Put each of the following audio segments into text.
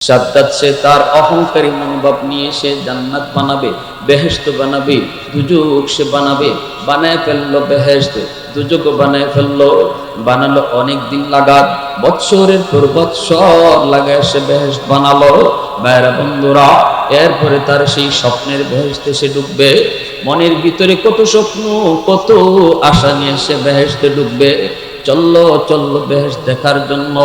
সাদ্দাত সে তার অহংকারী মনোভাব নিয়ে সে জান্নাত বানাবে, বেহেশত বানাবে, দুজক সে বানাবে, বানায় ফেললো বেহেশত, দুজক বানায় ফেললো, বানালো অনেক দিন লাগাত, বৎসরের পর বৎসর লাগায় সে বেহেশত বানালো। ভাইরা বন্ধুরা, এরপরে তার সেই স্বপ্নের বেহেশতে সে ডুববে। মনের ভিতরে কত স্বপ্ন, কত আশা নিয়ে সে বেহেশতে ডুববে। চললো চললো বেহেশত দেখার জন্য,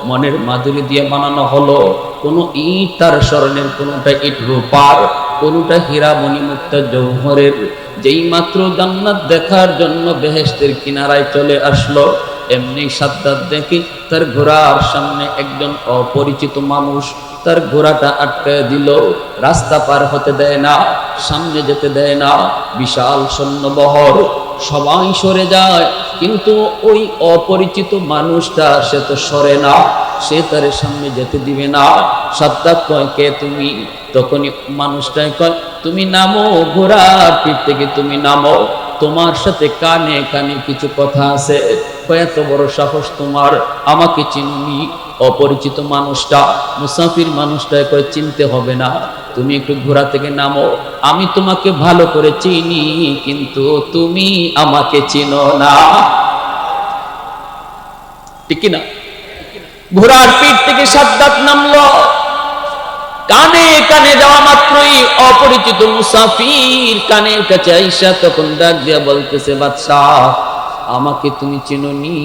মনের মাধুরী দিয়ে বানানো হলো। কোনো ইট তার স্মরণের, কোনোটা ইট রূপার, কোনোটা হীরা মণিমুক্তা জৌহরের। যেই মাত্র জান্নাত দেখার জন্য বেহেশতের কিনারায় চলে আসলো, এমনি সাদ্দাত দেখি তার ঘোড়ার সামনে একজন অপরিচিত মানুষ তার ঘোড়াটা আটকায় দিল। রাস্তা পার হতে দেয় না, সামনে যেতে দেয় না। বিশাল সৈন্যবহর, সবাই সরে যায়, কিন্তু ওই অপরিচিত মানুষটা সে তো সরে না, সে তার সামনে যেতে দিবে না। সাদ্দাত কয়, কে তুমি? তখনই মানুষটাই কয়, তুমি নামো, ঘোড়ার পিঠ থেকে তুমি নামো, তোমার সাথে কানে কানে কিছু কথা আছে। কয়, এত বড় সাহস তোমার, আমাকে চিনুনি? অপরিচিত মানুষটা, মুসাফির মানুষটাই কয়, চিনতে হবে না, তুমি একটু ঘোড়া থেকে নামো, আমি তোমাকে ভালো করে চিনি, কিন্তু তুমি আমাকে চিনো না। ঠিক না? ঘোড়ার পিঠ থেকে সাদ্দাত নামলো। কানে কানে যাওয়া মাত্রই অপরিচিত মুসাফির কানের কাছে আইসা তখন ডাক দিয়া বলতেছে, বাদশাহ, আমাকে তুমি চিনোনি?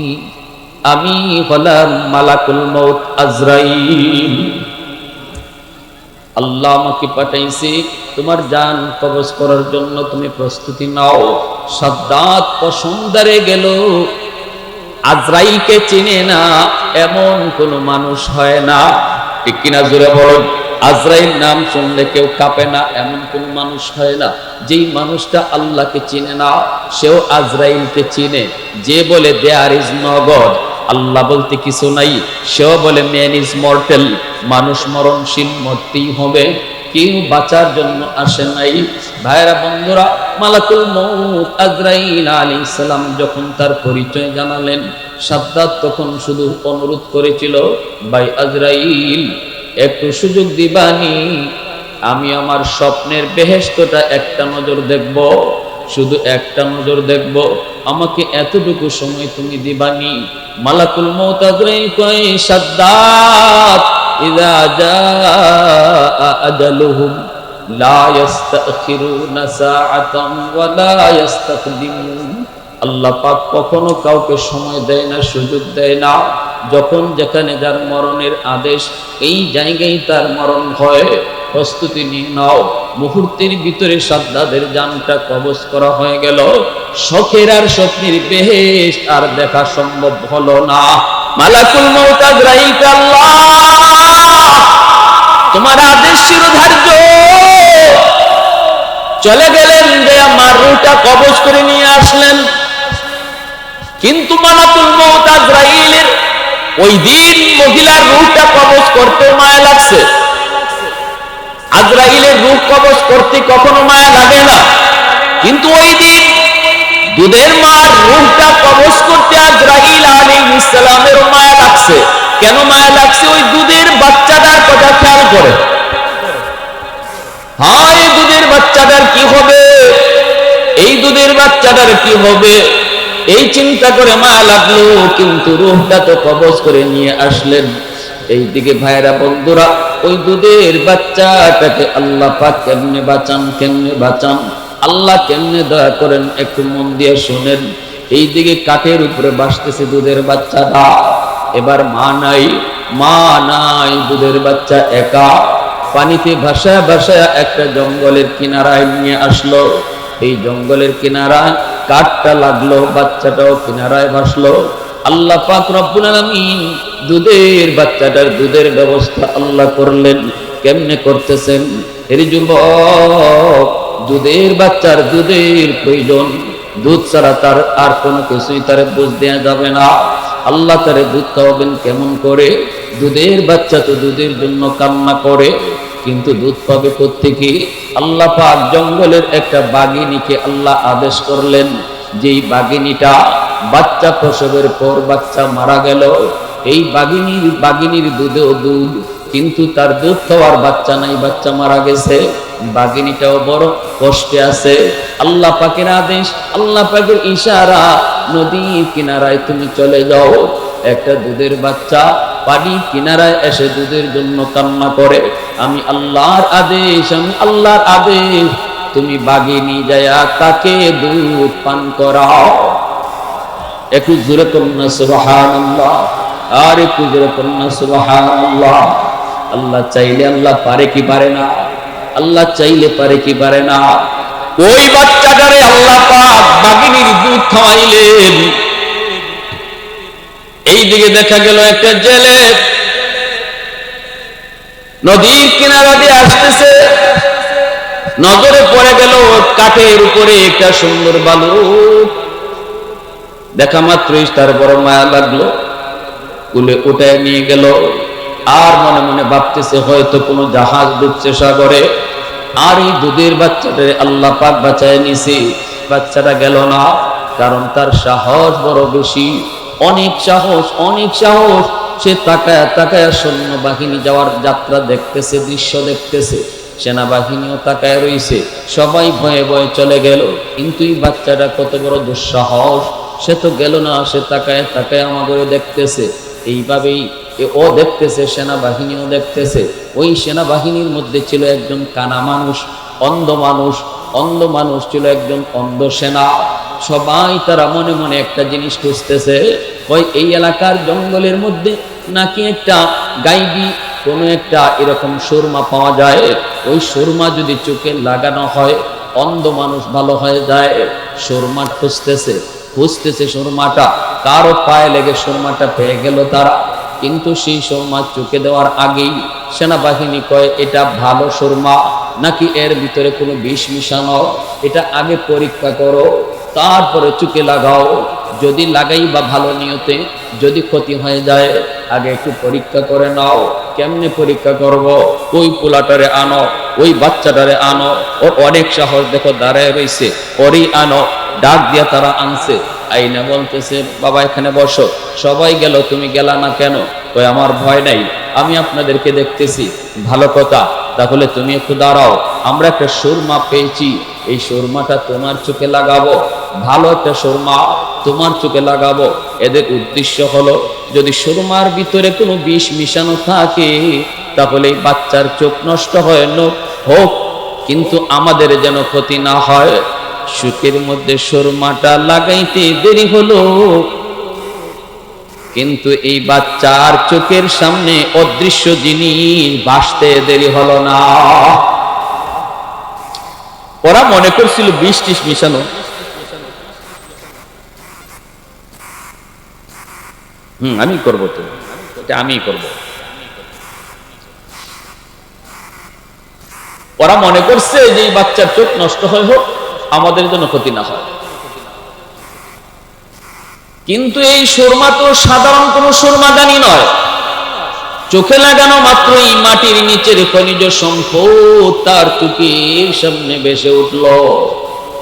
আমি হলাম মালাকুল মউত আজরাইল। আল্লাহ আমাকে পাঠাইছে তোমার জান কবজ করার জন্য, তুমি প্রস্তুতি নাও। সাদ্দাত পছন্দরে গেল। আজরাইলকে চিনে না এমন কোন মানুষ হয় না, ঠিক কিনা? জোরে বলুন। আজরাইল নাম শুনলে কেউ কাঁপে না এমন কোন মানুষ হয় না। যেই মানুষটা আল্লাহকে চিনে না, সেও আজরাইলকে চিনে। যে বলে দেয়ার ইজ নো গড, আল্লাহ বলতে কিছু নাই, সেও বলে ম্যান ইজ মর্টেল, মানুষ মরণশীল, মরতেই হবে, কেউ বাঁচার জন্য আসে নাই। ভাইরা বন্ধুরা, মালাকুল মউত আজরাইল আলাইহিস সালাম যখন তার পরিচয় জানালেন, সাদ্দাত তখন শুধু অনুরোধ করেছিল, ভাই আজরাইল, একটু সুযোগ দিবানি, আমি আমার স্বপ্নের বেহেশতটা একটা নজর দেখব, শুধু একটা নজর দেখব, আমাকে এতটুকু সময় তুমি দিবানি? মালাকুল মউত আজরাইল কয়, সাদ্দাত, ইযা জাআ আজালুহুম লা ইস্তাখিরুনা সাআতান ওয়া লা ইস্তাকদিমুন। আল্লাহ পাক কখনো কাউকে সময় দেয় না, সুযোগ দেয় না। যখন যেখানে যার মরণের আদেশ, এই জায়গায় তার মরণ হয়। প্রস্তুতি নিয়ে নাও। মুহূর্তের ভিতরে সাদ্দাতের জানটা কবজ করা হয়ে গেল। শখের আর স্বপ্নের বেহেশত আর দেখা সম্ভব হলো না। মালাকুল মউত আজরাইল, আল্লাহ তোমার আদেশ শিরোধার্য, চলে গেলেন যে আমার রূহটা কবজ করে নিয়ে আসলেন। কিন্তু মালাকুল মউত আজরাইলের ওই দিন মহিলার রূহটা কবজ করতে মায়া লাগছে। আজরাইলের রূহ কবজ করতে কখনো মায়া লাগে না, কিন্তু ওই দিন দুধের মার রূহটা কবজ করতে আজরাইল আলাইহিস সালামের মায়া লাগছে। কেন মায়া লাগছে? ওই দুধের বাচ্চাটার কথা খেয়াল করে। হ্যাঁ, এই দুধের বাচ্চাটার কি হবে, এই দুধের বাচ্চাটার কি হবে, এই চিন্তা করে মায়া লাগলো, কিন্তু রূহটা তো কবজ করে নিয়ে আসলেন। এইদিকে ভাইরা বন্ধুরা, ওই দুধের বাচ্চাটাকে আল্লাহ পাক কেমনে বাঁচান, কেমনে বাঁচান, আল্লাহ কেমনে দয়া করেন, একটু মন দিয়ে শোনেন। এইদিকে কাঠের উপরে বাসতেছে দুধের বাচ্চাটা। এবার মা নাই, মা নাই, দুধের বাচ্চা একা পানিতে ভাসায় ভাসায় একটা জঙ্গলের কিনারায় নিয়ে আসলো। এই জঙ্গলের কিনারায় কাঠটা লাগলো, বাচ্চাটাও কিনারায় ভাসলো। আল্লাহ পাক রব্বুল আলামিন দুধের বাচ্চাটার দুধের ব্যবস্থা আল্লাহ করলেন। কেমনে করতেছেন? এর যুবক, দুধের বাচ্চার দুধের প্রয়োজন, দুধ ছাড়া তার আর কোনো কিছুই তারে বুঝ দেয়া যাবে না। আল্লাহ তারে দুধ খাওয়াবেন কেমন করে? দুধের বাচ্চা তো দুধের জন্য কান্না করে, কিন্তু দুধ পাবে কোত্থেকে? আল্লাহ পাক জঙ্গলের একটা বাঘিনীকে আল্লাহ আদেশ করলেন, যেই বাঘিনীটা বাচ্চা প্রসবের পর বাচ্চা মারা গেল, এই বাঘিনীর দুধেও দুধ, কিন্তু তার দুধ খাওয়ার বাচ্চা নাই, বাচ্চা মারা গেছে। বাঘিনীটাও বড় কষ্টে আছে। আল্লাহ পাকের আদেশ, আল্লাহ পাকের ইশারা, নদীর কিনারায় তুমি চলে যাও। একটা দুধের বাচ্চা পানি কিনারায় এসে দুধের জন্য কান্না করে। আমি আল্লাহর আদেশ, আমি আল্লাহর আদেশ, তুমি বাঘিনী যায়া তাকে দুধ পান করাও। একটু জোরে কন্যা সুবহানাল্লাহ, আর একটু জোরে কন্যা সুবহানাল্লাহ। আল্লাহ চাইলে আল্লাহ পারে কি পারে না? আল্লাহ চাইলে পারে কি পারে না? ওই বাচ্চাটারে আল্লাহ পাক বাঘিনীর দুধ খাওয়াইলেন। এইদিকে দেখা গেল একটা জেলে নদীর কিনারা দিয়ে আসতেছে। নজরে পড়ে গেল কাঠের উপরে একটা সুন্দর বালুক। দেখা মাত্রই তার বড় মায়া লাগলো, কুলে উঠায় নিয়ে গেল। আর মনে মনে ভাবতেছে হয়তো কোনো জাহাজ ডুবছে সাগরে। আর এই দুধের বাচ্চাটা আল্লাহ পাক বাঁচায় নিছে। বাচ্চাটা গেল না, কারণ তার সাহস বড় বেশি, অনেক সাহস, অনেক সাহস। সে তাকায় তাকায় সৈন্য বাহিনী যাওয়ার যাত্রা দেখতেছে, দৃশ্য দেখতেছে। সেনাবাহিনীও তাকায় রইছে, সবাই ভয়ে ভয়ে চলে গেল। কিন্তু এই বাচ্চাটা কত বড় দুঃসাহস, সে তো গেল না, সে তাকায় তাকায় আমাদের দেখতেছে। এইভাবেই ও দেখতেছে, সেনাবাহিনীও দেখতেছে। ওই সেনাবাহিনীর মধ্যে ছিল একজন কানা মানুষ, অন্ধ মানুষ, অন্ধ মানুষ ছিল একজন অন্ধ সেনা। সবাই তারা মনে মনে একটা জিনিস খুঁজতেছে, ওই এই এলাকার জঙ্গলের মধ্যে নাকি একটা গাইবি কোনো একটা এরকম সুরমা পাওয়া যায়। ওই সুরমা যদি চোখে লাগানো হয় অন্ধ মানুষ ভালো হয়ে যায়। সুরমা খুঁজতেছে, খুঁজতেছে সুরমাটা, কারো পায়ে লেগে সুরমাটা পেয়ে গেল তারা। কিন্তু সেই সুরমা চোখে দেওয়ার আগেই সেনাবাহিনী কয় এটা ভালো সুরমা নাকি এর ভিতরে কোনো বিষ মিশানো, এটা আগে পরীক্ষা করো, তারপরে চোখে লাগাও। যদি লাগাই বা ভালো নিয়তে, যদি ক্ষতি হয়ে যায় আগে একটু পরীক্ষা করে নাও। কেমনে পরীক্ষা করব? ওই পোলাটারে আনো, ওই বাচ্চাটারে আনো, ওর অনেক সাহস দেখো দাঁড়ায় রয়েছে, ওরই আনো। ডাক দিয়া তারা আনছে, আইনা বলতেছে বাবা এখানে বসো। সবাই গেল, তুমি গেলা না কেন? ওই আমার ভয় নাই, আমি আপনাদেরকে দেখতেছি। ভালো কথা, তাহলে তুমি একটু দাঁড়াও, আমরা একটা সুরমা পেয়েছি, এই সুরমাটা তোমার চোখে লাগাবো, ভালো একটা সুরমা তোমার চোখে লাগাবো। এদের উদ্দেশ্য হলো যদি সুরমার ভিতরে কোনো বিষ মিশানো থাকে তাহলে এই বাচ্চার চোখ নষ্ট হয় হোক, কিন্তু আমাদের যেন ক্ষতি না হয়। চোখের মধ্যে সুরমাটা লাগাইতে দেরি হলো, কিন্তু এই বাচ্চার চোখের সামনে অদৃশ্য জিনিস ভাসতে দেরি হলো না। ওরা মনে করছিল বিষ টিস মিশানো। আমি করবো, তো এটা আমি করবো। ওরা মনে করছে যে এই বাচ্চার চোখ নষ্ট হয় হোক, আমাদের জন্য ক্ষতি না হয়। কিন্তু এই সুরমা তো সাধারণ কোনো সুরমাদানি নয়। চোখে লাগানো মাত্রই মাটির নিচের খনিজ সম্পদ তার চোখের সামনে ভেসে উঠল।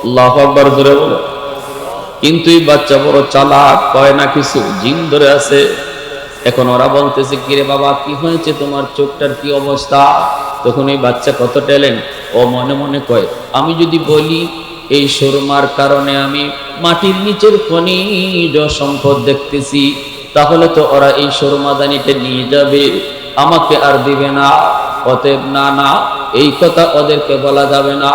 আল্লাহু আকবার জোরে বলো। কিন্তু এই বাচ্চা বড় চালাক, কয় না কিছু, জিন ধরে আছে। এখন ওরা বলতেছে কিরে বাবা কি হয়েছে, তোমার চোখটার কি অবস্থা? তখন এই বাচ্চা কত ট্যালেন্ট, ও মনে মনে কয় আমি যদি বলি এই সুরমার কারণে আমি মাটির নিচের খনিজ সম্পদ দেখতেছি, তাহলে তো ওরা এই সুরমাদানিটা নিয়ে যাবে, আমাকে আর দিবে না। অতএব না না, এই কথা ওদেরকে বলা যাবে না।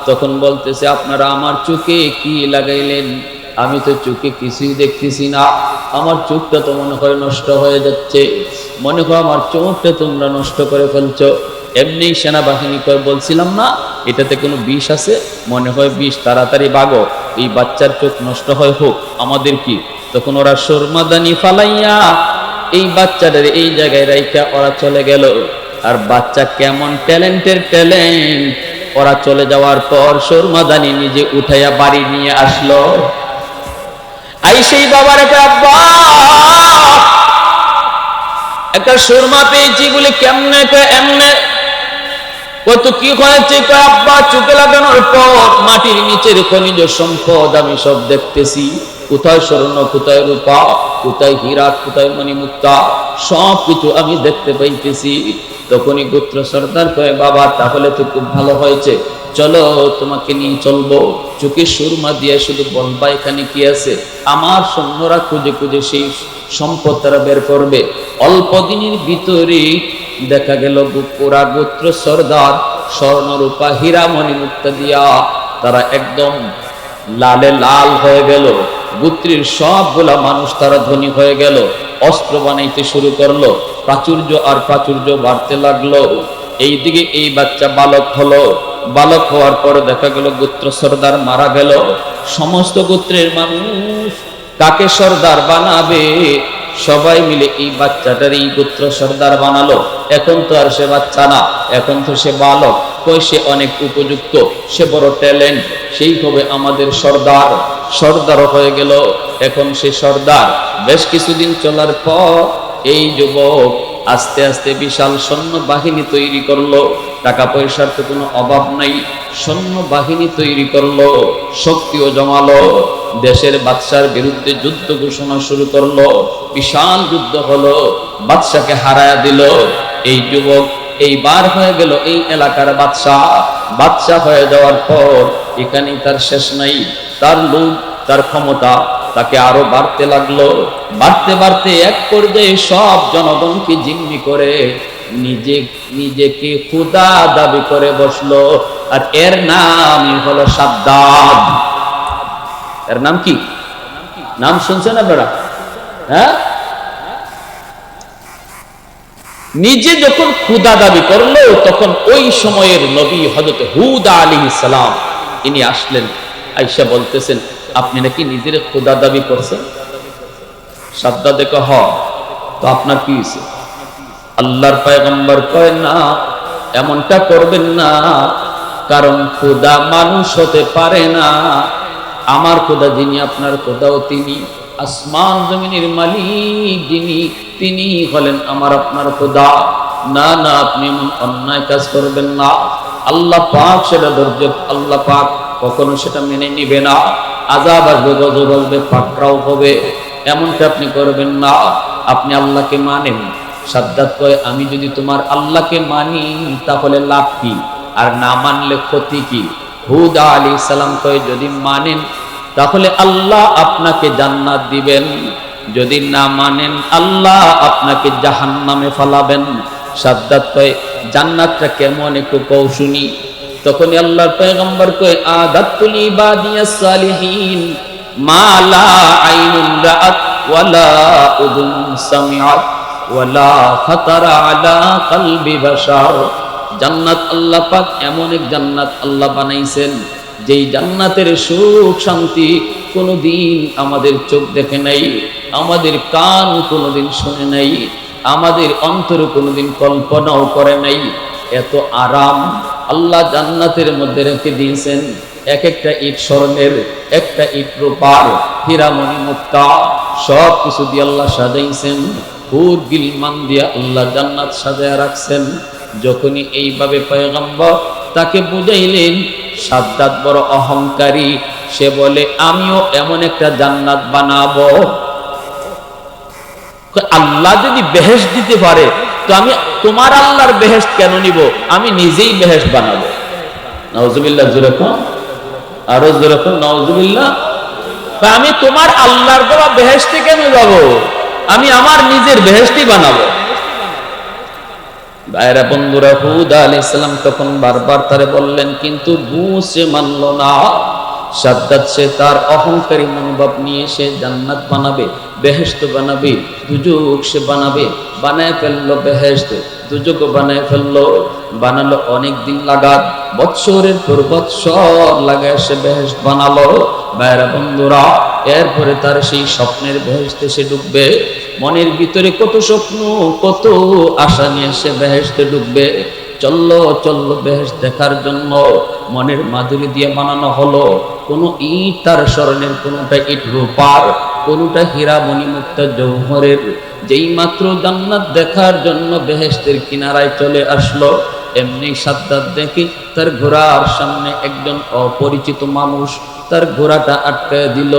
তখন বলতেছে আপনারা আমার চোখে কি লাগাইলেন? আমি তো চোখে কিছুই দেখতেছি না, আমার চোখটা তো মনে হয় নষ্ট হয়ে যাচ্ছে, মনে হয় আমার চোখটা তোমরা নষ্ট করে ফেলছো। এমনি সেনাবাহিনী করে বলছিলাম না এটাতে কোনো বিষ আছে, মনে হয় বিষ, তাড়াতাড়ি বাগো, এই বাচ্চার চোখ নষ্ট হয় হোক, আমাদের কি? তখন ওরা সুরমাদানি ফালাইয়া এই বাচ্চাদের এই জায়গায় রাইখা ওরা চলে গেল। আর বাচ্চা কেমন ট্যালেন্টের ট্যালেন্ট, ওরা চলে যাওয়ার পর সুরমাদানি নিজে উঠাইয়া বাড়ি নিয়ে আসলো। আইসেই বাবার একটা আব্বা একটা সুরমা পেয়েছি বলে কেমনে এমনে কত কি হয়েছে? আব্বা চোখে লাগানোর পর মাটির নিচের খনিজ সম্পদ আমি সব দেখতেছি, কোথায় স্বর্ণ, কোথায় রূপা, কোথায় হীরা, কোথায় মণিমুক্তা, সব কিছু আমি দেখতে পাইতেছি। তখনই গোত্র সর্দার কয়, বাবা তাহলে তো খুব ভালো হয়েছে, চলো তোমাকে নিয়ে চলবো। চোখে সুরমা দিয়ে শুধু বলবা এখানে কি আছে। আমার সৈন্যরা খুঁজে খুঁজে সেই সম্পদ তারা বের করবে। অল্প দিনের ভিতরে দেখা গেল পুরা গোত্র সর্দার স্বর্ণ রূপা হীরা মণিমুক্তা দিয়া তারা একদম লালে লাল হয়ে গেল। গোত্রের সবগুলা মানুষ তারা ধনী হয়ে গেল, অস্ত্র বানাইতে শুরু করলো, প্রাচুর্য আর প্রাচুর্য বাড়তে লাগলো। এইদিকে এই বাচ্চা বালক হলো, বালক হওয়ার পর দেখা গেল গোত্র সর্দার মারা গেল। সমস্ত গোত্রের মানুষ কাকে সর্দার বানাবে, সবাই মিলে এই বাচ্চাটার এই গোত্র সর্দার বানালো। এখন তো আর সে বাচ্চা না, এখন তো সে বালক, কই সে অনেক উপযুক্ত, সে বড় ট্যালেন্ট, সেই হবে আমাদের সর্দার। সর্দার হয়ে গেল, এখন সে সর্দার। বেশ কিছুদিন চলার পর এই যুবক আস্তে আস্তে বিশাল সৈন্য বাহিনী তৈরি করলো। টাকা পয়সার তো কোনো অভাব নাই, সৈন্য বাহিনী তৈরি করলো, শক্তিও জমালো, দেশের বাদশার বিরুদ্ধে যুদ্ধ ঘোষণা শুরু করলো। বিশাল যুদ্ধ হলো, বাদশাকে হারায়া দিল। এই যুবক এইবার হয়ে গেল এই এলাকার বাদশাহ। বাদশাহ হয়ে যাওয়ার পর এখানেই তার শেষ নাই। তার লোভ, তার ক্ষমতা তাকে আরো বাড়তে লাগলো। বাড়তে বাড়তে এক পর্যায়ে সব জনগণকে জিম্মি করে নিজেকে খোদা দাবি করে বসলো। আর এর নামই হলো সাদ্দাদ। এর নাম কি? নাম শুনছেন আপনারা? হ্যাঁ, নিজে যখন খোদা দাবি করলো তখন ওই সময়ের নবী হযরত হুদ আলাইহিস সালাম ইনি আসলেন, আয়েশা বলতেছেন, আপনি নাকি নিজের খোদা দাবি করছেন? সাদ্দাদ দেখো, হ, তো আপনার কি হয়েছে? আল্লাহর পয়গম্বর কয়, না, এমনটা করবেন না, কারণ খোদা মানুষ হতে পারে না। আমার খোদা যিনি, আপনার খোদাও তিনি। আসমান জমিনের মালিক যিনি, তিনি হলেন আমার আপনার খোদা। না না, আপনি এমন অন্যায় কাজ করবেন না। আল্লাহ পাক সেটা ধৈর্য, আল্লাহ পাক কখনো সেটা মেনে নিবে না। আযাব আসবে, গজব আসবে, পাকড়াও হবে, এমনটা আপনি করবেন না। আপনি আল্লাহকে মানেন। সাদ্দাত কয়, আমি যদি তোমার আল্লাহকে মানি তাহলে লাভ কি, আর না মানলে ক্ষতি কি? হুদ আলাইহিস সালাম কয়, যদি মানেন তাহলে আল্লাহ আপনাকে জান্নাত দিবেন, যদি না মানেন আল্লাহ আপনাকে জাহান্নামে ফালাবেন। সাদ্দাত কয়, জান্নাতটা কেমন একটু কও শুনি। তখনই আল্লাহর পয়গম্বর কয়, আদাতুল ইবাদিয়াস সালিহিন মা লা আইনুন রাআত ওয়ালা উযুন সামিআত ওয়ালা খাতারা আলা কলবি বাশার। জান্নাত আল্লাহ পাক এমন এক জান্নাত আল্লাহ বানাইছেন, যেই জান্নাতের সুখ শান্তি কোনোদিন আমাদের চোখ দেখে নাই, আমাদের কান কোনোদিন শুনে নাই, আমাদের অন্তর কোনোদিন কল্পনাও করে নাই। এত আরাম আল্লাহ জান্নাতের মধ্যে রেখে দিয়েছেন। এক একটা ইট স্বর্ণের, একটা ইট রূপার, হীরা মণিমুক্তা, সব কিছু দিয়ে আল্লাহ সাজাইছেন। হুর গিলমান দিয়ে আল্লাহ জান্নাত সাজায় রাখছেন। যখনই এইভাবে পয়গম্বর তাকে বুঝাইলেন, সাদ্দাত বড় অহংকারী, সে বলে, আমিও এমন একটা জান্নাত বানাবো। আল্লাহ যদি বেহেশত দিতে পারে তো আমি তোমার আল্লাহর বেহেশত কেন নিব? আমি নিজেই বেহেশত বানাবো। নাউজুবিল্লাহ, জোরে কোন, আরো জোরে কোন, নাউজুবিল্লাহ। আমি তোমার আল্লাহর দেওয়া বেহেশতে কেন যাব? আমি আমার নিজের বেহেশতই বানাবো। ভাইরা বন্ধুরা, হুদ আলাইহিস সালাম তখন বারবার তারে বললেন, কিন্তু বুঝে মানল না। সাদ্দাত সে তার অহংকারী মনোভাব নিয়ে সে জান্নাত বানাবে, বেহেশত বানাবে, দুজক সে বানাবে, বানায় ফেললো বেহেশত, দুজক বানায় ফেললো। বানালো অনেক দিন লাগাত, বৎসরের পর বৎসর লাগায় সে বেহেশত বানালো। ভাইরা বন্ধুরা, এরপরে তার সেই স্বপ্নের বেহেশতে সে ডুববে। মনের ভিতরে কত স্বপ্ন, কত আশা নিয়ে সে বেহেশতে ডুববে। চললো চললো বেহেশত দেখার জন্য, মনের মাধুরী দিয়ে বানানো হলো। কোনো ইট তার স্মরণের, কোনোটা ইট রূপার, কোনোটা হীরা মণিমুক্তা জৌহরের। যেই মাত্র জান্নাত দেখার জন্য বেহেশতের কিনারায় চলে আসলো, এমনি সাদ্দাত দেখি তার ঘোড়ার সামনে একজন অপরিচিত মানুষ তার ঘোড়াটা আটকে দিল,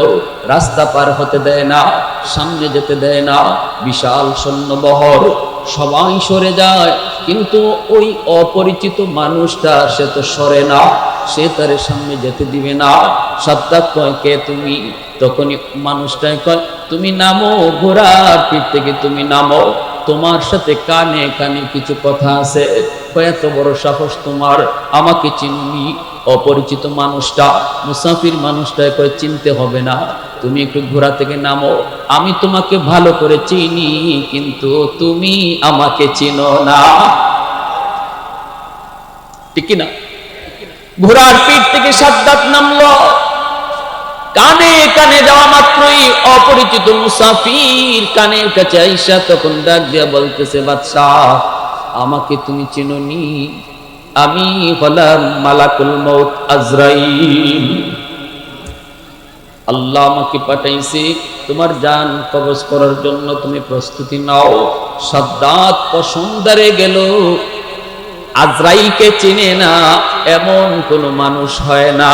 রাস্তা পার হতে দেয় না, সামনে যেতে দেয় না। বিশাল সৈন্যবহর, সবাই সরে যায়, কিন্তু ওই অপরিচিত মানুষটা সে তো সরে না, সে তার সামনে যেতে দিবে না। সাদ্দাত কয়, কে তুমি? তখনই মানুষটাই কয়, তুমি নামো, ঘোড়ার পিঠ থেকে তুমি নামো, তোমার সাথে কানে কানে কিছু কথা আছে। এত বড় সাহস তোমার, আমাকে চিনুনি? অপরিচিত মানুষটা, মুসাফির মানুষটাই কয়, চিনতে হবে না, তুমি একটু ঘোড়া থেকে নামো, আমি তোমাকে ভালো করে চিনি, কিন্তু তুমি আমাকে চিনো না। ঠিক না? ঘোড়ার পিঠ থেকে সাদ্দাত নামলো, কানে কানে যাওয়া মাত্রই অপরিচিত মুসাফির কানের কাছে আইসা তখন ডাক দিয়া বলতেছে, বাদশাহ, আমাকে তুমি চিনোনি? আমি হলাম মালাকুল মউত আজরাইল। আল্লাহ আমাকে পাঠাইছে তোমার জান কবজ করার জন্য, তুমি প্রস্তুতি নাও। সাদ্দাত পছন্দরে গেল। আজরাইলকে চিনে না এমন কোন মানুষ হয় না,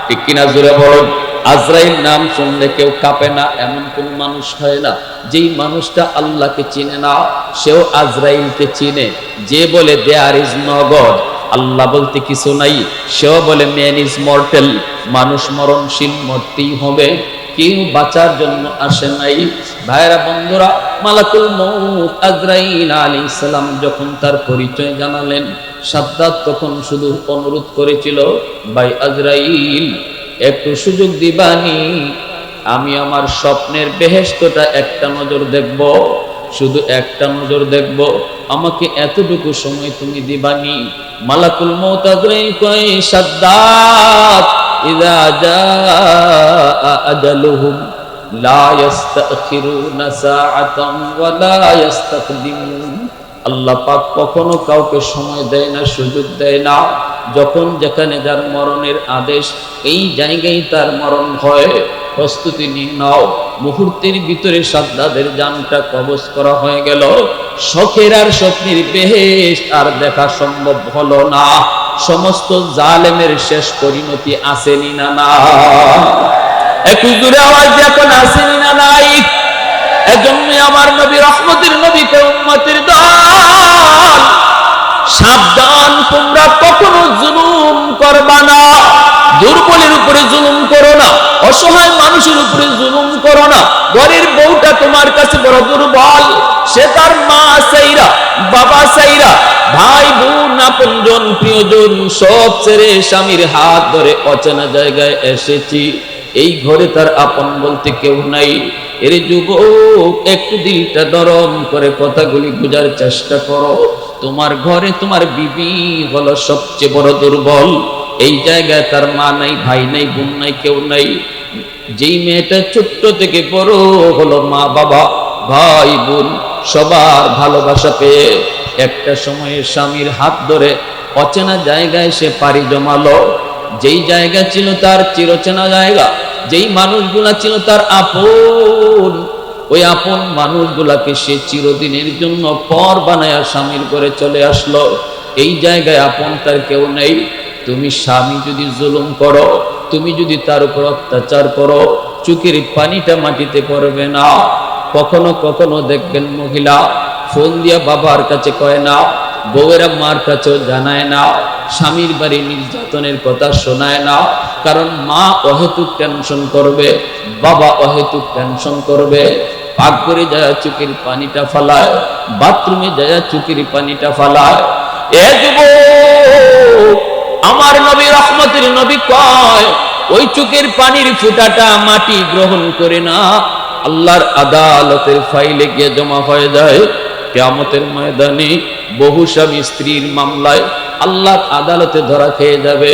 ঠিক কিনা? জোরে বলুন। আজরাইল নাম শুনলে কেউ কাঁপে না এমন কোন মানুষ হয় না। যেই মানুষটা আল্লাহকে চিনে না সেও আজরাইলকে চিনে। যে বলে দেয়ার ইজ নো গড, আল্লাহ বলতে কিছু নাই, সেও বলে ম্যান ইজ মর্টেল, মানুষ মরণশীল, মরতেই হবে, কেউ বাঁচার জন্য আসে নাই। ভাইরা বন্ধুরা, মালাকুল মউত আজরাইল আলাইহিস সালাম যখন তার পরিচয় জানালেন, সাদ্দাত তখন শুধু অনুরোধ করেছিল, ভাই আজরাইল, একটু সুযোগ দিবানি, আমি আমার স্বপ্নের বেহেশতটা একটা নজর দেখব, শুধু একটা নজর দেখব, আমাকে এতটুকু সময় তুমি দিবানি। মালাকুল মউত আজরাইল কয়, সাদ্দাত, ইযা জাআ আজালুহুম লা ইস্তাখিরুনা সাআতান ওয়া লা ইস্তাকদিমুন। আল্লাহ পাক কখনো কাউকে সময় দেয় না, সুযোগ দেয় না। যখন যেখানে যার মরণের আদেশ, এই জায়গায় তার মরণ হয়। প্রস্তুতি নিয়ে নাও। মুহূর্তের ভিতরে সাদ্দাতের জানটা কবজ করা হয়ে গেল। শখের আর স্বপ্নের বেহেশত আর দেখা সম্ভব হলো না। সমস্ত জালেমের শেষ পরিণতি আসেনি না? না, একটু দূরে আওয়াজ এখন আসেনি না? নাই। এজন্যই আমার নবী, রহমতের নবী, উম্মতের দল, সাবধান, তোমরা কখনো জুলুম করবা না। দুর্বলের উপরে জুলুম করো না, অসহায় মানুষের উপরে জুলুম করো না। ঘরের বউটা তোমার কাছে বড় দুর্বল, সে তার মা চাইরা, বাবা চাইরা, ভাই বোন, আপনজন, প্রিয়জন সব ছেড়ে স্বামীর হাত ধরে অচেনা জায়গায় এসেছি। এই ঘরে তার আপন বলতে কেউ নাই। এর যুবক, একটু দিলটা নরম করে কথাগুলি বোঝার চেষ্টা করো। তোমার ঘরে তোমার বিবি হলো সবচেয়ে বড় দুর্বল। এই জায়গায় তার মা নাই, ভাই নাই, বোন নাই, কেউ নাই। যেই মেয়েটা ছোট্ট থেকে বড় হলো মা বাবা, ভাই বোন সবার ভালোবাসা পেয়ে একটা সময়ে স্বামীর হাত ধরে অচেনা জায়গায় সে পাড়ি জমালো। যেই জায়গা ছিল তার চিরচেনা জায়গা, যেই মানুষগুলা ছিল তার আপন, ওই আপন মানুষগুলাকে সে চিরদিনের জন্য পর বানায়া স্বামীর করে চলে আসলো। এই জায়গায় আপন তার কেউ নেই। তুমি স্বামী যদি জুলুম করো, তুমি যদি তার উপর অত্যাচার করো, চোখের পানিটা মাটিতে পড়বে না। কখনো কখনো দেখবেন মহিলা ফোন দিয়া বাবার কাছে কয় না, বউয়েরা মার কাছেও জানায় না, স্বামীর বাড়ি নির্যাতনের কথা শোনায় না। কারণ মা অহেতুক টেনশন করবে, বাবা অহেতুক টেনশন করবে। পাকঘরে যায় চোখের পানিটা ফালায়, বাথরুমে যায় চোখের পানিটা ফালায়। এ যুবক, আমার নবী, রহমতের নবী কয়, ওই চোখের পানির ফুটাটা মাটি গ্রহণ করে না, আল্লাহর আদালতের ফাইলে গিয়ে জমা হয়ে যায়। কিয়ামতের ময়দানে বহু স্বামী স্ত্রীর মামলায় আল্লাহর আদালতে ধরা খেয়ে যাবে।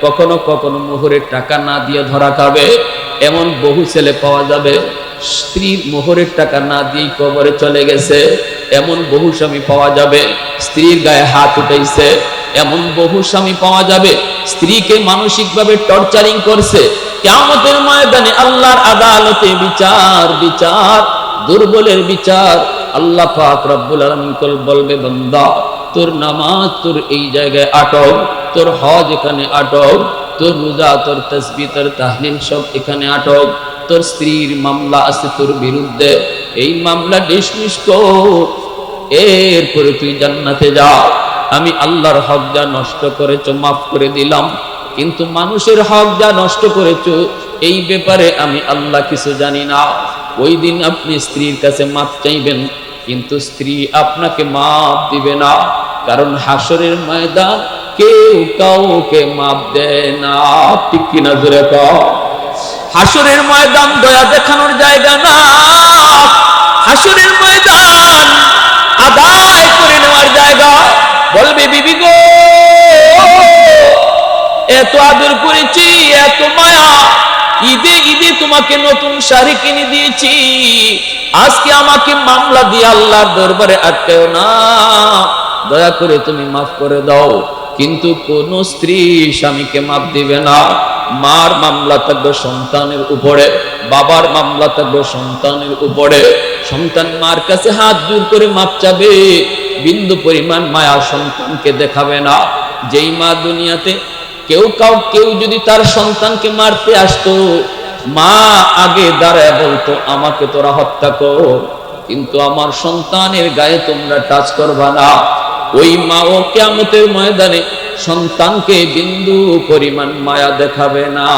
কখনো কখনো মোহরের টাকা না দিয়ে ধরা খাবে। এমন বহু ছেলে পাওয়া যাবে, স্ত্রীর মোহরের টাকা না দিয়ে কবরে চলে গেছে। এমন বহু স্বামী পাওয়া যাবে, স্ত্রীর গায়ে হাত উঠাইছে। এমন বহু স্বামী পাওয়া যাবে, স্ত্রীকে মানসিকভাবে টর্চারিং করছে। কিয়ামতের ময়দানে আল্লাহর আদালতে বিচার, বিচার, দুর্বলের বিচার। আল্লাহ পাক রব্বুল আলামিন বলবে, বান্দা, তোর নামাজ তোর এই জায়গায় আটক, তোর হজ এখানে আটক, তোর রোজা, তোর তাসবিহ, তোর তাহলিল সব এখানে আটক। তোর স্ত্রীর মামলা আছে তোর বিরুদ্ধে, এই মামলা ডিসমিস কর, এরপরে তুই জান্নাতে যা। আমি আল্লাহর হক যা নষ্ট করেছো মাফ করে দিলাম, কিন্তু মানুষের হক যা নষ্ট করেছো এই ব্যাপারে আমি আল্লাহ কিছু জানি না। ওই দিন আপনি স্ত্রীর কাছে মাফ চাইবেন, কিন্তু স্ত্রী আপনাকে মাফ দিবে না, কারণ হাসরের ময়দান কেউ কাউকে মাফ দেয় না। ঠিক কিনা জোরে কও? হাসরের ময়দান দয়া দেখানোর জায়গা না, হাসরের ময়দান আদায় করে নেওয়ার জায়গা। বলবে বিবি গো, এত আদর করেছি, এত মায়া, ঈদে ঈদে তোমাকে নতুন শাড়ি কিনে দিয়েছি, আজকে আমাকে মামলা দিয়ে আল্লাহর দরবারে আটকাও না, দয়া করে তুমি মাফ করে দাও। কিন্তু কোন স্ত্রী স্বামীকে মাফ দিবে না। মার মামলা থাকবে সন্তানের উপরে, বাবার মামলা থাকবে সন্তানের উপরে। সন্তান মার কাছে হাত জোর করে মাপ চাবে, বিন্দু পরিমাণ মায়া সন্তানকে দেখাবে না। যেই মা দুনিয়াতে কেউ যদি তার সন্তানকে মারতে আসতো, মা আগে দাঁড়ায় বলতো আমাকে তোরা হত্যা কর, কিন্তু আমার সন্তানের গায়ে তোমরা টাচ করবা না। ওই মা ও কিয়ামতের ময়দানে সন্তানকে বিন্দু পরিমাণ মায়া দেখাবে না।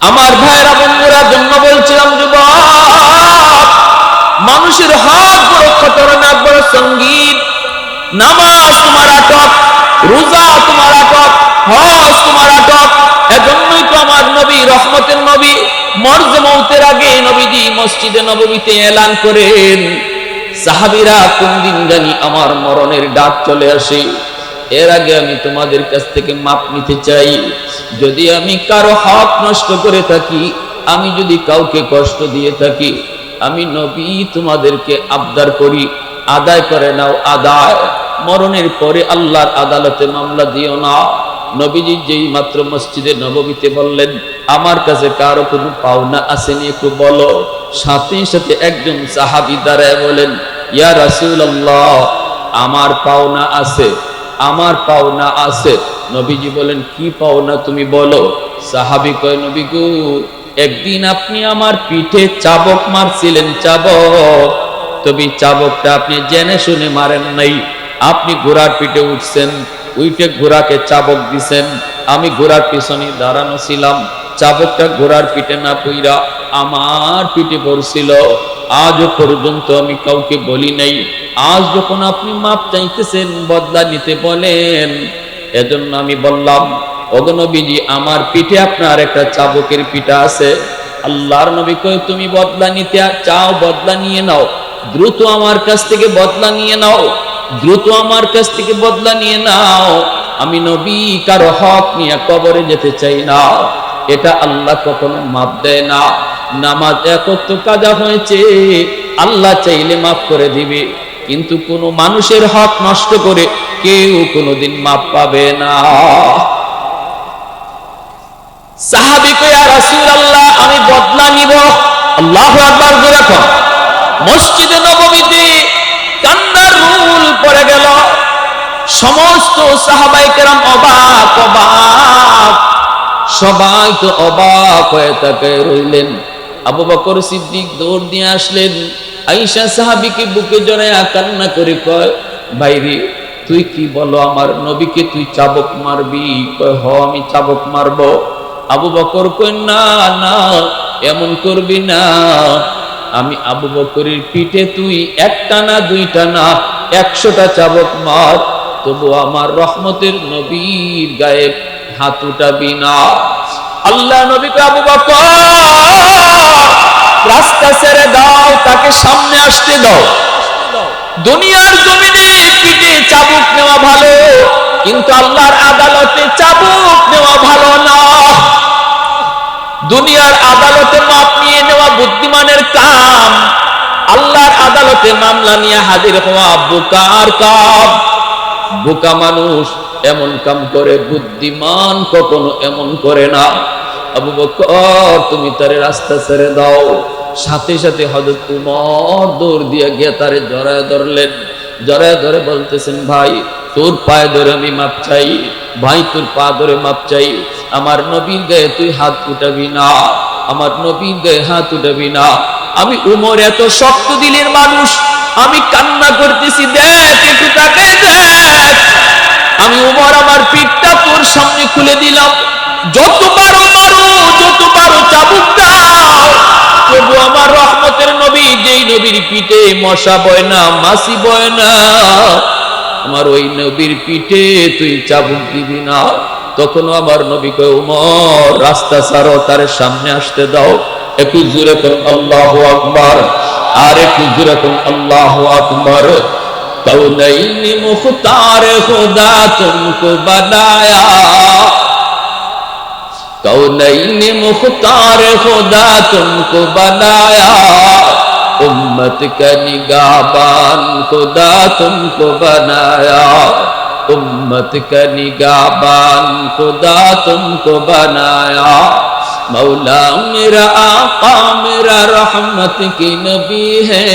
আমার ভাইরা বন্ধুরা, জন্য বলছিলাম যুবক, মানুষের হক বড় খতরনাক, বড় সঙ্গীত। নামাজ তোমার আটক, রোজা তোমার আটক, হজ তোমার আটক। এজন্যই তো আমার নবী, রহমতের নবী, মরজ মউতের আগে নবীজি মসজিদে নববীতে এলান করেন, সাহাবীরা কোন দিন জানি আমার মরণের ডাক চলে আসে, এর আগে আমি তোমাদের কাছ থেকে মাপ নিতে চাই। যদি আমি কারো হক নষ্ট করে থাকি, আমি যদি কাউকে কষ্ট দিয়ে থাকি, আমি নবী তোমাদেরকে আবদার করি, আদায় করে নাও আদায়। মরণের পরে আল্লাহর আদালতে মামলা দিও না। নবীজি যেই মাত্র মসজিদে নববীতে বললেন, আমার কাছে কারো কোনো পাওনা আসেনি একটু বলো, সাথে সাথে একজন সাহাবী দাঁড়ায় বলেন, ইয়া রাসূলুল্লাহ, আমার পাওনা আছে, আমার পাওনা আছে। নবীজি বলেন, কি পাওনা তুমি বলো। সাহাবী কয়, নবী গো, একদিন আপনি আমার পিঠে চাবক মারছিলেন, চাবক। তবে চাবকটা আপনি জেনে শুনে মারেন নাই, আপনি ঘোড়ার পিঠে উঠছেন, উইটে ঘোড়াকে চাবক দিছেন, আমি ঘোড়ার পিছনে দাঁড়ানো ছিলাম, চাবকটা ঘোড়ার পিঠে না পইরা আমার পিঠে পড়ছিল। আজও পর্যন্ত আমি কাউকে বলি নাই। আজ যখন আপনি মাপ চাইতেছেন, বদলা নিতে বলেন, এজন্য আমি বললাম, ওগো নবীজি, আমার পিঠে আপনার একটা চাবকের পিঠা আছে। আল্লাহর নবী কয়, তুমি বদলা নিতে চাও, বদলা নিয়ে নাও, দ্রুত আমার কাছ থেকে বদলা নিয়ে নাও, দ্রুত আমার কাছ থেকে বদলা নিয়ে নাও। আমি নবী কারো হক নিয়ে কবরে যেতে চাই না, এটা আল্লাহ কখনো মাফ দেয় না। নামাজ একত্র কাজা হয়েছে, আল্লাহ চাইলে মাফ করে দিবে, কিন্তু কোনো মানুষের হক নষ্ট করে কেউ কোনোদিন মাফ পাবে না। সাহাবী কয়, ইয়া রাসূলুল্লাহ, আমি বদলা নিব। আল্লাহু আকবার জোরে কর। মসজিদে নববীতে কান্নার রুল পড়ে গেল। সমস্ত সাহাবায়ে কেরাম অবাক অবাক, সবাই তো অবাক হয়ে তাকিয়ে রইলেন। আবু বকর সিদ্দিক দৌড় দিয়ে আসলেন, আয়েশা সাহাবীকে বুকে জড়ায় কান্না করে কয়, ভাইরে, তুই কি বলো, আমার নবীকে তুই চাবক মারবি? কয়, হ, আমি চাবক মারবো। আবু বকর কয়, না না, এমন করবি না, আমি আবু বকরের পিঠে তুই একটা না দুইটা না 100টা চাবক মার, তবু আমার রহমতের নবীর গায়ে হাত উঠাবি না। আল্লাহ নবী কয়, আবু বকর, রাস্তা ছেড়ে দাও, তাকে সামনে আসতে দাও। দুনিয়ার জমিনে পিঠে চাবুক নেওয়া ভালো, কিন্তু আল্লাহর আদালতে চাবুক নেওয়া ভালো না। দুনিয়ার আদালতে মাপ নিয়ে নেওয়া বুদ্ধিমানের কাম, আল্লাহর আদালতে মামলা নিয়ে হাজির হওয়া বোকার কাম। বোকা মানুষ এমন কাম করে, বুদ্ধিমান কখনো এমন করে না। আবু বকর, তুমি তারে রাস্তা ছেড়ে দাও। সাথে সাথে হযরত উমর দৌড় দিয়ে গিয়ে তারে জড়ায় ধরলেন, জড়ায় ধরে বলতেছেন, ভাই, তোর পায়ে ধরে আমি মাপ চাই, ভাই তোর পা ধরে মাপ চাই, আমার নবীর গায়ে তুই হাত উঠাবি না, আমার নবীর গায়ে হাত উঠাবি না। আমি উমর এত শক্ত দিলের মানুষ, আমি কান্না করতেছি, দেখ একটু তাকায় দেখ। আমি উমর আমার পিঠটা তোর সামনে খুলে দিলাম, যত পারো মারো, যত পারো চাবুক দাও, তবু আমার রহমতের নবী, যেই নবীর পিঠে মশা বয় না, মাছি বয় না, আমার ওই নবীর পিঠে তুই চাবুক দিবি না। তখনও আমার নবী কয়, উমর রাস্তা ছাড়ো, তার সামনে আসতে দাও। একটু জোরে কোন আল্লাহু আকবার, আর একটু জোরে কোন আল্লাহু আকবার। कौनैन मुख्तार खुदा तुमको बनाया, कौनैन मुख्तार खुदा तुमको बनाया, उम्मत का निगाहबान खुदा तुमको बनाया, उम्मत का निगाहबान खुदा तुमको बनाया। मौला मेरा आका मेरा रहमत की नबी है,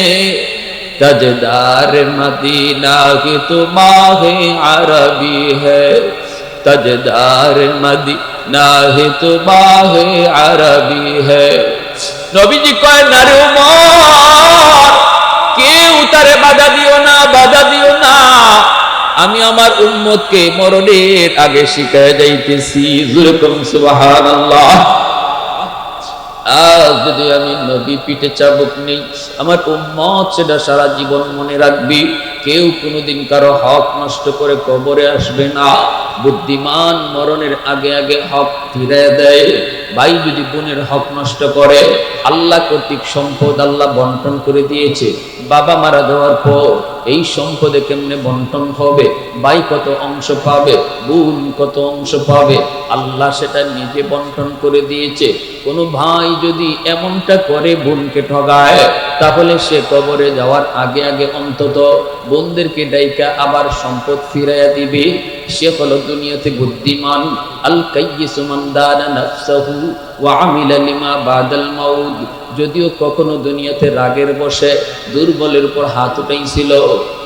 तजदार मदीना की तो माहे अरबी है, तजदार मदीना ही तो माहे अरबी है। নবীজি কয়, না রে উমর, কেউ তারে বাধা দিও না, বাধা দিও না, আমি আমার উম্মতকে মরণের আগে শিখায় যাইতেছি। যেরকম সুবহানাল্লাহ। আজ যদি আমি নবী পিঠে চাবুক নেই, আমার উম্মত সেটা সারা জীবন মনে রাখবি। কেউ কোনোদিন কারো হক নষ্ট করে কবরে আসবে না। বুদ্ধিমান মরণের আগে আগে হক ফিরে দেয়। ভাই যদি বোনের হক নষ্ট করে, আল্লাহ কর্তৃক সম্পদ আল্লাহ বন্টন করে দিয়েছে, বাবা মারা যাওয়ার পর এই সম্পদে কেমনে বন্টন হবে, ভাই কত অংশ পাবে, বোন কত অংশ পাবে, আল্লাহ সেটা নিজে বন্টন করে দিয়েছে। কোনো ভাই যদি এমনটা করে বোনকে ঠগায়, তাহলে সে কবরে যাওয়ার আগে আগে অন্তত বোনদেরকে ডাইকা আবার সম্পদ ফিরাইয়া দিবে। সে হলো দুনিয়াতে বুদ্ধিমান। আল কাইয়িসু মান দানা নাফসাহু ওয়া আমিলা লিমা বাদাল মাউত। যদিও কখনো দুনিয়াতে রাগের বশে দুর্বলের উপর হাত উঠাইছিল,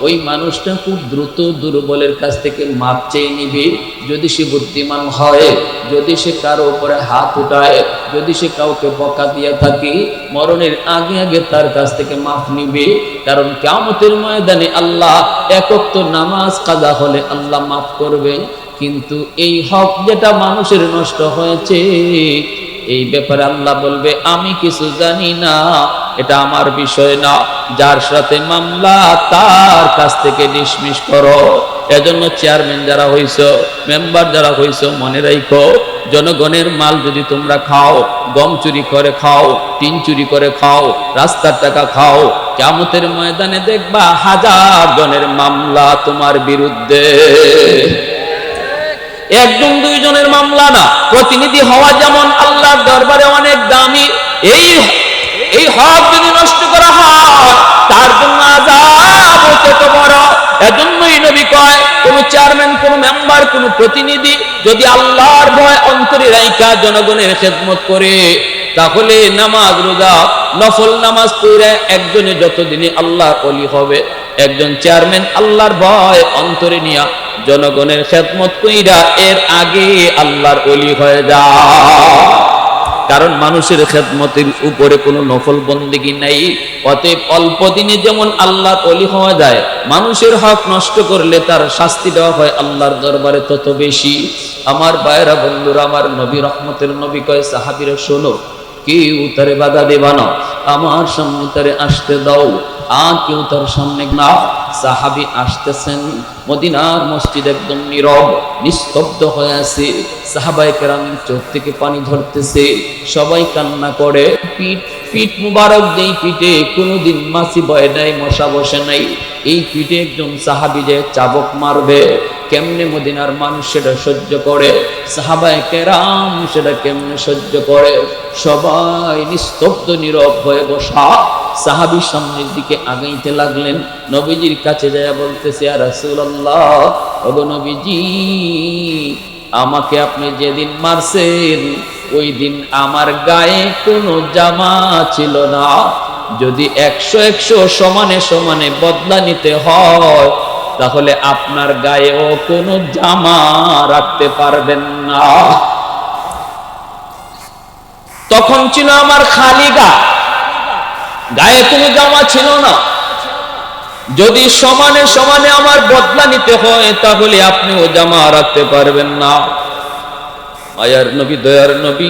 ওই মানুষটা খুব দ্রুত দুর্বলের কাছ থেকে মাপ চেয়ে নিবে। যদি সে বুদ্ধিমান হয়, যদি সে কারো উপরে হাত উঠায়, যদি সে কাউকে বকা দিয়ে থাকে, মরণের আগে আগে তার কাছ থেকে মাফ নিবে। কারণ কিয়ামতের ময়দানে আল্লাহ এক ওয়াক্ত নামাজ কাজা হলে আল্লাহ মাফ করবে। কিন্তু এই হক যেটা মানুষের নষ্ট হয়েছে, এই ব্যাপারে আল্লাহ বলবে, আমি কিছু জানি না, এটা আমার বিষয় না, যার সাথে মামলা তার কাছ থেকে ডিসমিস করো। এজন্য চেয়ারম্যান যারা হইছো, মেম্বার যারা হইছো, মনে রাখো, জনগণের মাল যদি তোমরা খাও, গম চুরি করে খাও, টিন চুরি করে খাও, রাস্তার টাকা খাও, কিয়ামতের ময়দানে দেখবা হাজার জনের মামলা তোমার বিরুদ্ধে। একজন দুইজনের মামলা না, প্রতিনিধি হওয়া যেমন আল্লাহর দরবারে অনেক দামি। এই হক যদি নষ্ট করা হয়, তার জন্য আযাব কত বড়। এজন্যই নবী কয়, কোন চেয়ারম্যান, কোন মেম্বার, কোন প্রতিনিধি যদি আল্লাহর ভয় অন্তরে রাইখা জনগণের খেদমত করে, তাহলে নামাজ রোজা নফল নামাজ পড়ে একজনে যতদিনে আল্লাহর ওলি হবে, একজন চেয়ারম্যান আল্লাহর ভয় অন্তরে নিয়া জনগণের খেদমত কইরা এর আগে আল্লাহর ওলি হয়ে যায়। কারণ মানুষের খেদমতের উপরে কোনো নফল বন্দেগী নাই। অতএব অল্প দিনে যেমন আল্লাহর ওলি হওয়া যায়, মানুষের হক নষ্ট করলে তার শাস্তি দেওয়া হয় আল্লাহর দরবারে তত বেশি। আমার ভাইরা বন্ধুরা, আমার নবী রহমতের নবী কয়, সাহাবীরা শোনো, কেউ তারে বাধা দেবা না, আমার সামনে তারে আসতে দাও, আর কেউ তার সামনে না। সাহাবী আসতেছেন, মদিনার মসজিদ একদম নীরব নিস্তব্ধ হয়ে আছে। সাহাবায়ে কেরামের চোখ থেকে পানি ঝরতেছে, সবাই কান্না করে। পিঠ মুবারক, যেই পিঠে কোনোদিন মাছি বয় নাই, মশা বসে নাই, এই পিঠে একজন সাহাবী যে চাবক মারবে, কেমনে মদিনার মানুষ সেটা সহ্য করে, সাহাবায়ে কেরাম সেটা কেমনে সহ্য করে। সবাই নিস্তব্ধ নীরব হয়ে বসা। সাহাবী সামনের দিকে আগাইতে লাগলেন, নবীজির কাছে যায় বলতেছে, ইয়া রাসূলুল্লাহ, ওগো নবীজি, আমাকে আপনি যেদিন মারছেন ওই দিন আমার গায়ে কোনো জামা ছিল না। যদি 100 সমানে সমানে বদলা নিতে হয়, তাহলে আপনার গায়েও কোনো জামা রাখতে পারবেন না। তখন ছিল আমার খালি গায়ে কোনো জামা ছিল না। যদি সমানে সমানে আমার বদলা নিতে হয় তাহলে আপনিও জামা রাখতে পারবেন না। মায়ার নবী, দয়ার নবী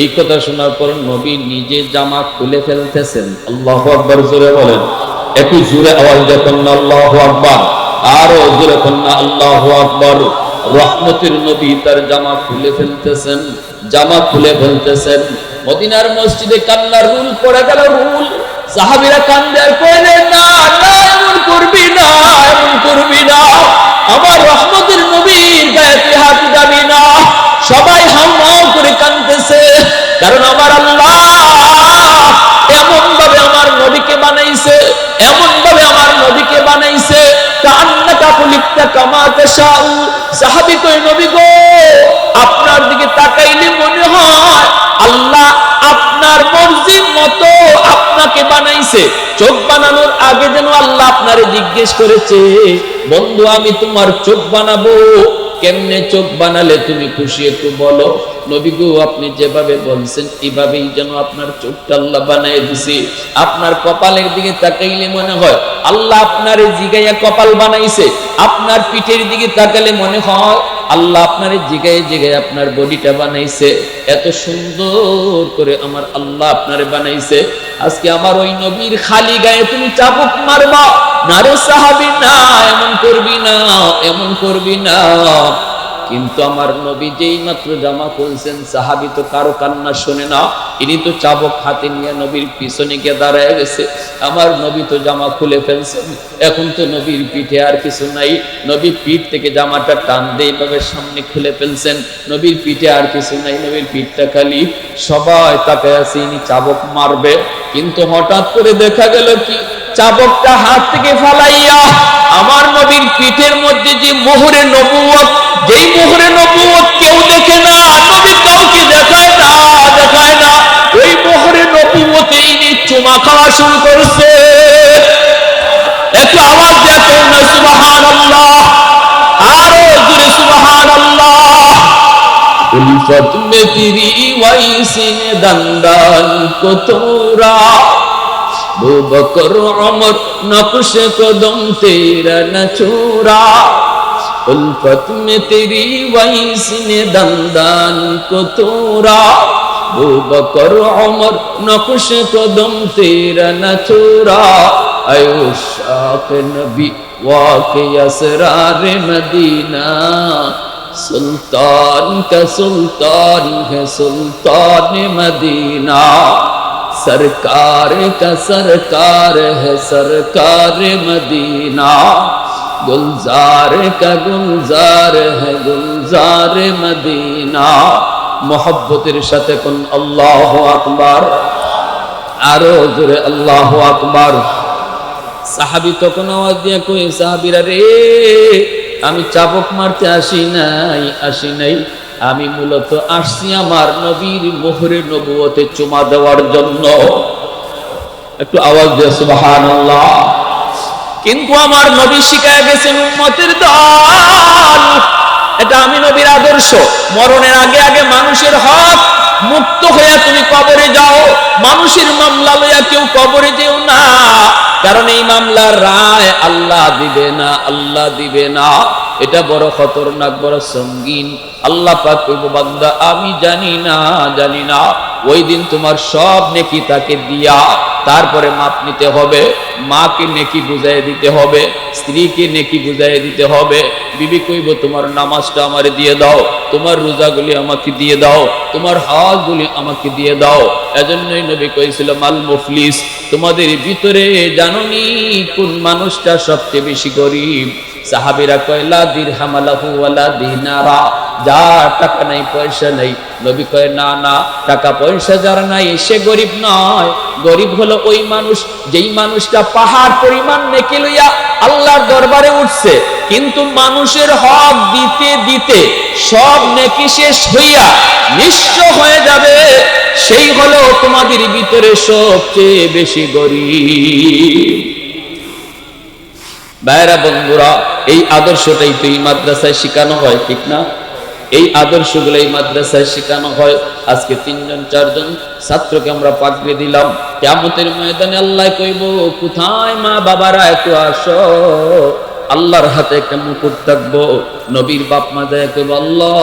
এই কথা শোনার পর নবী নিজে জামা খুলে ফেলতেছেন। আল্লাহু আকবার, জোরে বলেন, একটু জোরে আওয়াজ দেখুন না, আল্লাহু আকবার, আরো জোরে বলুন না, আল্লাহু আকবার। রহমতের নবী তার জামা খুলে ফেলতেছেন, জামা খুলে ফেলতেছেন। মদিনার মসজিদে কান্নার রুল পড়ে গেল, রুল। সাহাবীরা কান্দে আর কইলেন, না না, এমন করবি না, এমন করবি না, আমার রহমতের নবীর গায়ে তুই হাত দিবি না। সবাই হাউমাউ করে কাঁদতেছে, কারণ আমার আল্লাহ এমন ভাবে আমার নবীকে বানাইছে, এমন ভাবে আমার নবীকে বানাইছে। কান্নাকা কুলিকতা কামা তাশাউ। সাহাবী কই, নবী গো, আপনার দিকে তাকাইলে মনে হয় আল্লাহ আপনার মর্জির মতো আপনাকে বানাইছে। চোখ বানানোর আগে যেন আল্লাহ আপনারে জিজ্ঞেস করেছে, বন্ধু আমি তোমার চোখ বানাবো, কেমনে চোখ বানালে তুমি খুশি একটু বলো। নবী গো, আপনি যেভাবে বলছেন এভাবেই যেন আপনার চোখটা আল্লাহ বানিয়ে দিছে। আপনার কপালের দিকে তাকাইলে মনে হয় আল্লাহ আপনারে জিগাইয়া কপাল বানাইছে। আপনার পিঠের দিকে তাকালে মনে হয় আল্লাহ আপনারে জিগাইয়া জিগাইয়া আপনার বডিটা বানাইছে। এত সুন্দর করে আমার আল্লাহ আপনারে বানাইছে। আজকে আমার ওই নবীর খালি গায়ে তুমি চাবুক মারবা না রে সাহাবী, না, এমন করবি না, এমন করবি না। কিন্তু আমার নবী যেই মাত্র জামা খুলছেন, সাহাবী তো কারো কান্না শোনে না, ইনি তো চাবুক হাতে নিয়ে নবীর পিছনে গিয়ে দাঁড়ায় গেছে। আমার নবী তো জামা খুলে ফেলছেন, এখন তো নবীর পিঠে আর কিছু নাই। নবীর পিঠ থেকে জামাটা টান দিয়ে এইভাবে সামনে খুলে ফেলছেন, নবীর পিঠে আর কিছু নাই, নবীর পিঠটা খালি। সবাই তাকায় আছে ইনি চাবুক মারবে, কিন্তু হঠাৎ করে দেখা গেল কি, চাবুকটা হাত থেকে ফালাইয়া আমার নবীর পিঠের মধ্যে যে মোহরে নবুয়ত, যেই মোহরে নবুয়ত কেউ দেখে না, নবী কাউকে দেখায় না, দেখায় না, ওই মোহরে নবুয়তে ইনি চুমা খাওয়া শুরু করছে। একটু আওয়াজ দেখুন না, সুবহানাল্লাহ, আরো জোরে সুবহানাল্লাহ। উলফত মে তেরি ওয়াইসিনে দন্দন কো তোরা, अबू बकर उमर नक्श कदम तेरा न छोड़ा, उल्फत में तेरी वैस ने दंदान को तोड़ा, अबू बकर उमर नक्श कदम तेरा न छोड़ा, आयो शाख नबी वाक़े असरार मदीना, सुल्तान का सुल्तान है सुल्तान मदीना, सरकार का सरकार है सरकार मदीना, गुलजार का गुलजार है गुलजार मदीना। मोहब्बतेर साथे कोन अल्लाहु আকবার, आरो जोरे अल्लाहु আকবার। साहाबी तखन आवाज दिए कই, साहाबीरा रे আমি চাবুক মারতে আসি নাই, আমি মূলত আসছি আমার নবীর মোহরে নবুয়তে চুমা দেওয়ার জন্য। একটু আওয়াজ দিয়ে সুবহানাল্লাহ। কিন্তু আমার নবী শিখায় গেছেন উম্মতের দল, এটা আমি নবীর আদর্শ। মরণের আগে আগে মানুষের হক মুক্ত হইয়া তুমি কবরে যাও, মানুষের মামলা লইয়া কেউ কবরে যেও না, কারণ এই মামলার রায় আল্লাহ দিবে না, আল্লাহ দিবে না। এটা বড় খতরনাক, বড় সঙ্গীন। আল্লাহ পাক কইবো, বান্দা আমি জানি না। ওই দিন তোমার সব নেকি তাকে দিয়া তারপরে মাপ নিতে হবে। মাকে নেকি বুঝাই দিতে হবে, স্ত্রীকে নেকি বুঝাই দিতে হবে। বিবি কইব, তোমার নামাজটা আমারে দিয়ে দাও, তোমার রোজাগুলি আমাকে দিয়ে দাও, তোমার হজগুলি আমাকে দিয়ে দাও। এজন্যই নবী কইছিল, মাল মুফলিস, তোমাদের ভিতরে জানোনি কোন মানুষটা সবচেয়ে বেশি গরিব? সাহাবীরা কয়, লা দিরহাম লাহু ওয়ালা দিনারা, যার টাকা নাই পয়সা নাই। নবী কয়, না, টাকা পয়সা যার নাই সে গরিব নয়, গরিব হলো ওই মানুষ যেই মানুষটা পাহাড় পরিমাণ নেকি লইয়া আল্লাহর দরবারে উঠছে, কিন্তু মানুষের হক দিতে দিতে সব নেকি শেষ হইয়া নিঃস্ব হয়ে যাবে, সেই হলো তোমাদের ভিতরে সবচেয়ে বেশি গরিব। ভাইরা বন্ধুরা, এই আদর্শটাই তো এই মাদ্রাসায় শেখানো হয়, ঠিক না? এই আদর্শগুলো এই মাদ্রাসায় শেখানো হয়। আজকে 3জন 4জন ছাত্রকে আমরা পাগড়ি দিলাম। কিয়ামতের ময়দানে আল্লাহ কইব, কোথায় মা বাবারা, একটু আসো। আল্লাহর হাতে একটা মুকুট থাকবো। নবীর বাপ মা যায় কইব, আল্লাহ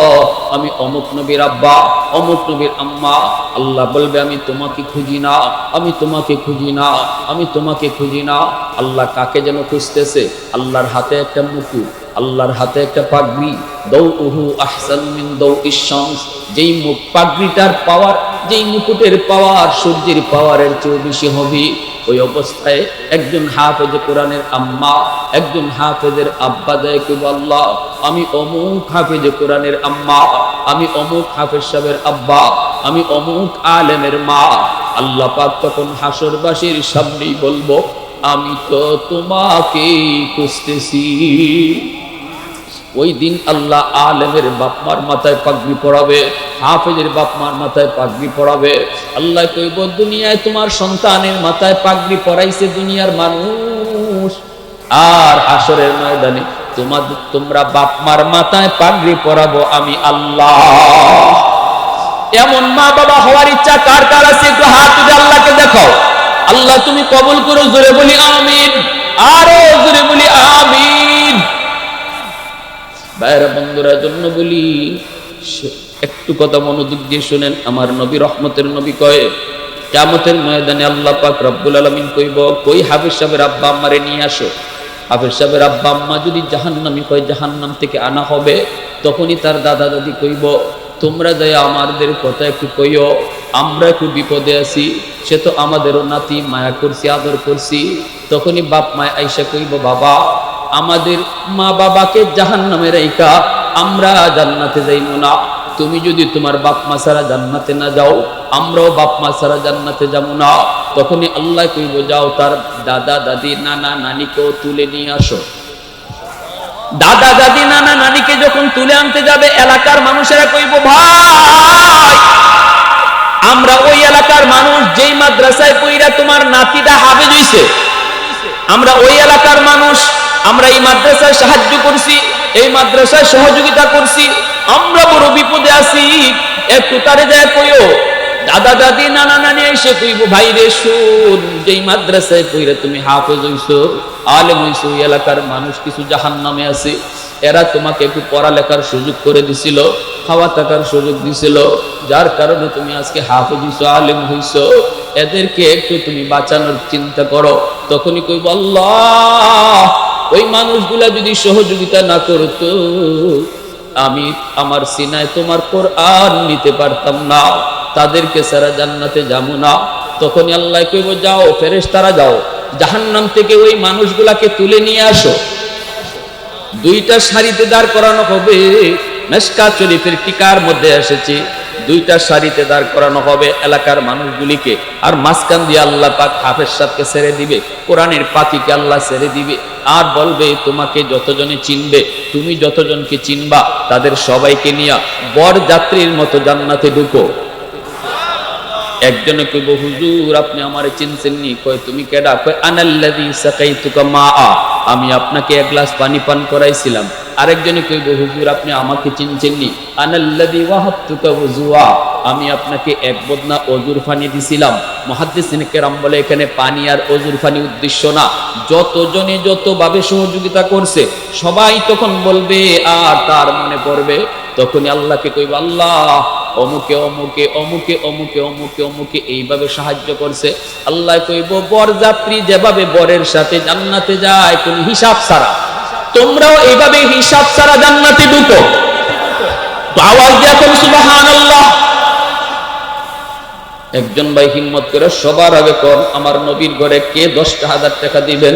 আমি অমুক নবীর আব্বা, অমুক নবীর আম্মা। আল্লাহ বলবে, আমি তোমাকে খুঁজি না, আমি তোমাকে খুঁজি না, আমি তোমাকে খুঁজি না। আল্লাহ কাকে যেন খুঁজতেছে। আল্লাহর হাতে একটা মুকুট, আল্লাহর হাতে একটা পাগড়ি। দাউহু আহসান মিন দাউইশ শামস। যেই পাগড়িটার পাওয়ার, যেই মুকুটের পাওয়ার সূর্যের পাওয়ারের চেয়ে বেশি হবে। ওই অবস্থায় একজন হাফেজে কোরআনের আম্মা, একজন হাফেজের আব্বা দেয় কি, আল্লাহ আমি অমুক হাফেজে কোরআনের আম্মা, আমি অমুক হাফেজ সাহেবের আব্বা, আমি অমুক আলেমের মা। আল্লাহ পাক তখন হাসরবাসীর সামনেই বলবো, আমি তো তোমাকেই খুঁজতেছি। ওই দিন আল্লাহ আলেমের বাপমার মাথায় পাগড়ি পরাবে, হাফেজের বাপমার মাথায় পাগড়ি পরাবে। আল্লাহ কইব, দুনিয়ায় তোমার সন্তানের মাথায় পাগড়ি পরাইছে দুনিয়ার মানুষ, আর হাসরের ময়দানে তোমরা বাপমার মাথায় পাগড়ি পরাবো আমি আল্লাহ। এমন মা বাবা হওয়ার ইচ্ছা কার কার আছে? একটু হাত তুলে আল্লাহকে দেখাও। আল্লাহ তুমি কবুল করো। জোরে বলি আমিন, আরো জোরে বলি আমিন। ভাইরা বন্ধুরা, জন্য বলি, একটু কথা মনোযোগ দিয়ে শুনেন। আমার নবী, রহমতের নবী, কয় কিয়ামতের ময়দানে আল্লাহ পাক রব্বুল আলামিন কইব, কই হাফেজ সাহেবের আব্বা আম্মারে নিয়ে আসো। হাফেজ সাহেবের আব্বা আম্মা যদি জাহান্নামী হয়, জাহান্নাম থেকে আনা হবে। তখনই তার দাদা দাদি কইব, তোমরা যাই আমাদের কথা একটু কইও, আমরা একটু বিপদে আছি। সে তো আমাদেরও নাতি, মায়া করছি, আদর করছি। তখনই বাপ মায় আইসা কইব, বাবা আমাদের মা বাবাকে জাহান্নামে রাইখা আমরা জান্নাতে যাইব না। তুমি যদি তোমার বাপ মা ছাড়া জান্নাতে না যাও, আমরাও বাপ মা ছাড়া জান্নাতে যাব না। তখনই আল্লাহ কইব, যাও তার দাদা দাদি নানা নানিকেও তুলে নিয়ে আসো। দাদা দাদি নানা নানিকে যখন তুলে আনতে যাবে, এলাকার মানুষেরা কইব, ভাই আমরা ওই এলাকার মানুষ, যেই মাদ্রাসায় পইরা তোমার নাতিটা হাফেজ হইছে, আমরা ওই এলাকার মানুষ, আমরা এই মাদ্রাসায় সাহায্য করছি, এই মাদ্রাসায় সহযোগিতা করছি, আমরা বড় বিপদে আছি, একটু তারে যায় কইও। দাদা দাদি নানা নানি এসে কইব, ভাই রে শুন, যেই মাদ্রাসায় পইরা তুমি হাফেজ হইছো, আলেম হইছো, ওই এলাকার মানুষ কিছু জাহান্নামে আছে। এরা তোমাকে একটু পড়ালেখার সুযোগ করে দিছিল, খাওয়া থাকার সুযোগ দিছিল, যার কারণে তুমি আজকে হাফেজ হইছো, আলেম হইছো। এদেরকে একটু তুমি বাঁচানোর চিন্তা করো। তখনই কইব, আল্লাহ ওই মানুষগুলা যদি সহযোগিতা না করতো, আমি আমার সিনায় তোমার কোরআন নিতে পারতাম না, তাদেরকে সারা জান্নাতে যাবো না। তখনই আল্লাহ কইব, যাও ফেরেশতারা যাও, জাহান্নাম থেকে ওই মানুষগুলাকে তুলে নিয়ে আসো। 2টা সারিতে দাঁড় করানো হবে। মিশকাত শরীফের টিকার মধ্যে এসেছে, 2টা সারিতে দাঁড় করানো হবে এলাকার মানুষগুলিকে। আর মাঝখান দিয়ে আল্লাহ পাক হাফেজ সাহেবকে ছেড়ে দিবে, কোরআনের পাতিকে আল্লাহ ছেড়ে দিবে। আর বলবে, তোমাকে যতজনে চিনবে, তুমি যতজনকে চিনবা, তাদের সবাইকে নিয়ে বর যাত্রীর মতো জান্নাতে ঢুকো। একজনে কইব, হুজুর আপনি আমারে চিনছেননি। কয়, তুমি কেডা? কয়, আনাল্লাযী সাকাইতুকা মাআ, আমি আপনাকে 1 গ্লাস পানি পান করাইছিলাম। আরেকজনে কইব, হুজুর আপনি আমাকে চিনছেননি। আনাল্লাযী ওয়াহাবতুকা ওযুআ, আমি আপনাকে 1 বদনা অজুর পানি দিছিলাম। মুহাদ্দিসিন কেরাম বলে, এখানে পানি আর অজুর পানি উদ্দেশ্য না, যতজনে যতভাবে সহযোগিতা করছে সবাই তখন বলবে, আর তার মনে পড়বে। তখনই আল্লাহকে কইব, আল্লাহ অমুকে অমুকে অমুকে অমুকে অমুকে অমুকে এইভাবে সাহায্য করছে। আল্লাহ কইব, বরযাত্রী যেভাবে বরের সাথে জান্নাতে যায় কোন হিসাব ছাড়া, তোমরাও এইভাবে হিসাব ছাড়া জান্নাতে ঢুকো। তো আওয়াজ দিয়ে কোন সুবহানাল্লাহ। একজন ভাই হিম্মত করে সবার আগে কোন, আমার নবীর ঘরে কে 10,000 টাকা দিবেন?